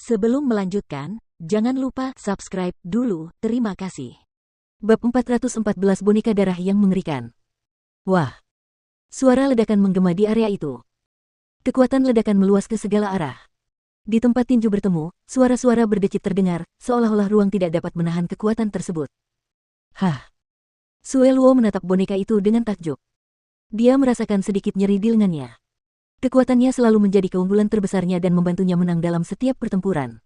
Sebelum melanjutkan, jangan lupa subscribe dulu, terima kasih. Bab 414 Boneka Darah yang Mengerikan. Wah! Suara ledakan menggema di area itu. Kekuatan ledakan meluas ke segala arah. Di tempat tinju bertemu, suara-suara berdecit terdengar, seolah-olah ruang tidak dapat menahan kekuatan tersebut. Hah! Sue Luo menatap boneka itu dengan takjub. Dia merasakan sedikit nyeri di lengannya. Kekuatannya selalu menjadi keunggulan terbesarnya dan membantunya menang dalam setiap pertempuran.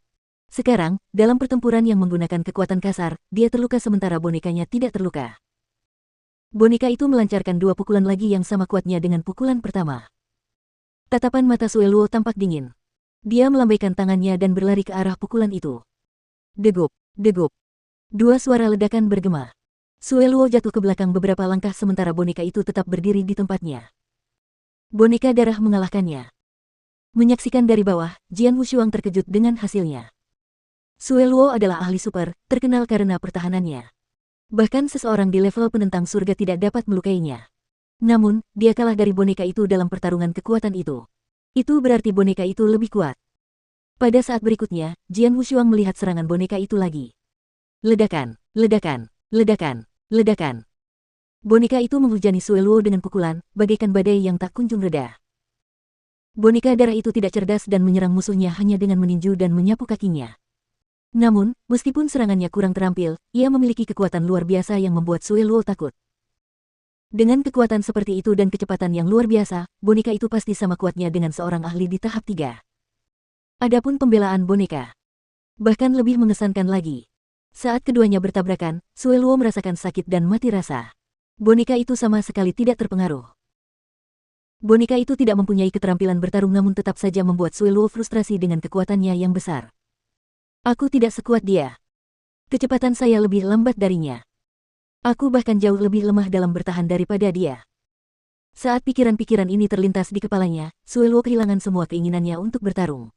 Sekarang, dalam pertempuran yang menggunakan kekuatan kasar, dia terluka sementara bonekanya tidak terluka. Boneka itu melancarkan dua pukulan lagi yang sama kuatnya dengan pukulan pertama. Tatapan mata Sue Luo tampak dingin. Dia melambaikan tangannya dan berlari ke arah pukulan itu. Degup, degup. Dua suara ledakan bergema. Sue Luo jatuh ke belakang beberapa langkah sementara boneka itu tetap berdiri di tempatnya. Boneka darah mengalahkannya. Menyaksikan dari bawah, Jian Wushuang terkejut dengan hasilnya. Sue Luo adalah ahli super, terkenal karena pertahanannya. Bahkan seseorang di level penentang surga tidak dapat melukainya. Namun, dia kalah dari boneka itu dalam pertarungan kekuatan itu. Itu berarti boneka itu lebih kuat. Pada saat berikutnya, Jian Wushuang melihat serangan boneka itu lagi. Ledakan, ledakan, ledakan, ledakan. Boneka itu menghujani Sue Luo dengan pukulan, bagaikan badai yang tak kunjung reda. Boneka darah itu tidak cerdas dan menyerang musuhnya hanya dengan meninju dan menyapu kakinya. Namun, meskipun serangannya kurang terampil, ia memiliki kekuatan luar biasa yang membuat Sue Luo takut. Dengan kekuatan seperti itu dan kecepatan yang luar biasa, boneka itu pasti sama kuatnya dengan seorang ahli di tahap 3. Adapun pembelaan boneka, bahkan lebih mengesankan lagi. Saat keduanya bertabrakan, Sue Luo merasakan sakit dan mati rasa. Boneka itu sama sekali tidak terpengaruh. Boneka itu tidak mempunyai keterampilan bertarung namun tetap saja membuat Sue Luo frustrasi dengan kekuatannya yang besar. Aku tidak sekuat dia. Kecepatan saya lebih lambat darinya. Aku bahkan jauh lebih lemah dalam bertahan daripada dia. Saat pikiran-pikiran ini terlintas di kepalanya, Sue Luo kehilangan semua keinginannya untuk bertarung.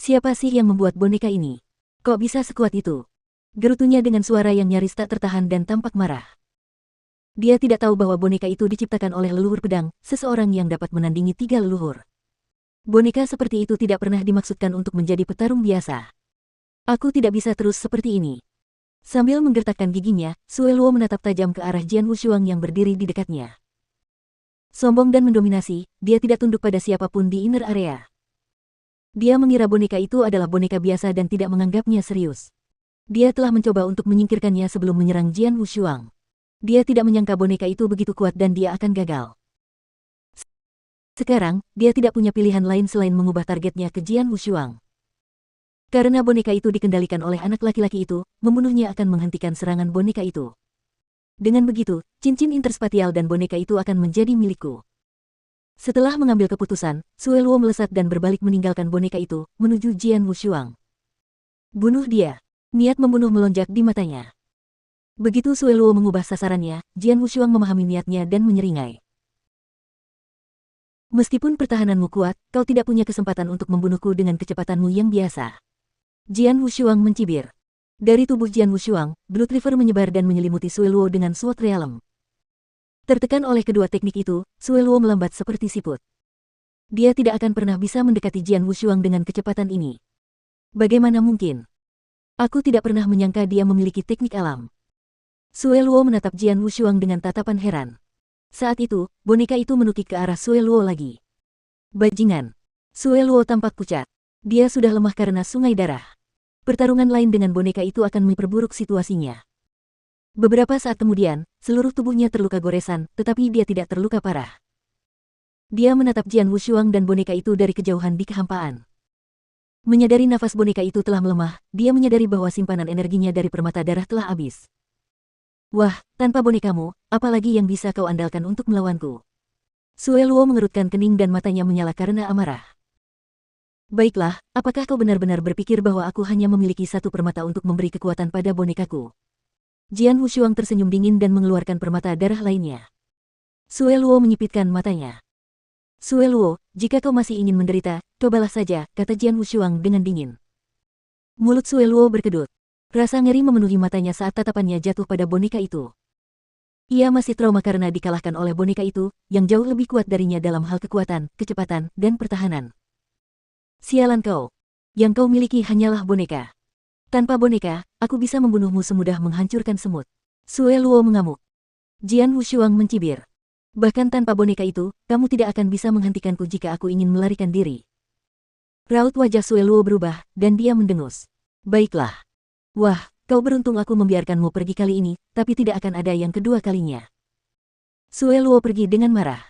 Siapa sih yang membuat boneka ini? Kok bisa sekuat itu? Gerutunya dengan suara yang nyaris tak tertahan dan tampak marah. Dia tidak tahu bahwa boneka itu diciptakan oleh leluhur pedang, seseorang yang dapat menandingi 3 leluhur. Boneka seperti itu tidak pernah dimaksudkan untuk menjadi petarung biasa. Aku tidak bisa terus seperti ini. Sambil menggertakkan giginya, Sue Luo menatap tajam ke arah Jian Wushuang yang berdiri di dekatnya. Sombong dan mendominasi, dia tidak tunduk pada siapapun di inner area. Dia mengira boneka itu adalah boneka biasa dan tidak menganggapnya serius. Dia telah mencoba untuk menyingkirkannya sebelum menyerang Jian Wushuang. Dia tidak menyangka boneka itu begitu kuat dan dia akan gagal. Sekarang, dia tidak punya pilihan lain selain mengubah targetnya ke Jian Wushuang. Karena boneka itu dikendalikan oleh anak laki-laki itu, membunuhnya akan menghentikan serangan boneka itu. Dengan begitu, cincin interspatial dan boneka itu akan menjadi milikku. Setelah mengambil keputusan, Sue Luo melesat dan berbalik meninggalkan boneka itu, menuju Jian Wushuang. Bunuh dia. Niat membunuh melonjak di matanya. Begitu Sue Luo mengubah sasarannya, Jian Wushuang memahami niatnya dan menyeringai. Meskipun pertahananmu kuat, kau tidak punya kesempatan untuk membunuhku dengan kecepatanmu yang biasa. Jian Wushuang mencibir. Dari tubuh Jian Wushuang, Blood River menyebar dan menyelimuti Sue Luo dengan Sword Realm. Tertekan oleh kedua teknik itu, Sue Luo melambat seperti siput. Dia tidak akan pernah bisa mendekati Jian Wushuang dengan kecepatan ini. Bagaimana mungkin? Aku tidak pernah menyangka dia memiliki teknik alam. Sue Luo menatap Jian Wushuang dengan tatapan heran. Saat itu, boneka itu menukik ke arah Sue Luo lagi. Bajingan. Sue Luo tampak pucat. Dia sudah lemah karena sungai darah. Pertarungan lain dengan boneka itu akan memperburuk situasinya. Beberapa saat kemudian, seluruh tubuhnya terluka goresan, tetapi dia tidak terluka parah. Dia menatap Jian Wushuang dan boneka itu dari kejauhan di kehampaan. Menyadari nafas boneka itu telah melemah, dia menyadari bahwa simpanan energinya dari permata darah telah habis. Wah, tanpa bonekamu, apalagi yang bisa kau andalkan untuk melawanku? Sue Luo mengerutkan kening dan matanya menyala karena amarah. Baiklah, apakah kau benar-benar berpikir bahwa aku hanya memiliki satu permata untuk memberi kekuatan pada bonekaku? Jian Wushuang tersenyum dingin dan mengeluarkan permata darah lainnya. Sue Luo menyipitkan matanya. Sue Luo, jika kau masih ingin menderita, cobalah saja, kata Jian Wushuang dengan dingin. Mulut Sue Luo berkedut. Rasa ngeri memenuhi matanya saat tatapannya jatuh pada boneka itu. Ia masih trauma karena dikalahkan oleh boneka itu, yang jauh lebih kuat darinya dalam hal kekuatan, kecepatan, dan pertahanan. Sialan kau. Yang kau miliki hanyalah boneka. Tanpa boneka, aku bisa membunuhmu semudah menghancurkan semut. Sue Luo mengamuk. Jian Wushuang mencibir. Bahkan tanpa boneka itu, kamu tidak akan bisa menghentikanku jika aku ingin melarikan diri. Raut wajah Sue Luo berubah, dan dia mendengus. Baiklah. Wah, kau beruntung aku membiarkanmu pergi kali ini, tapi tidak akan ada yang kedua kalinya. Sue Luo pergi dengan marah.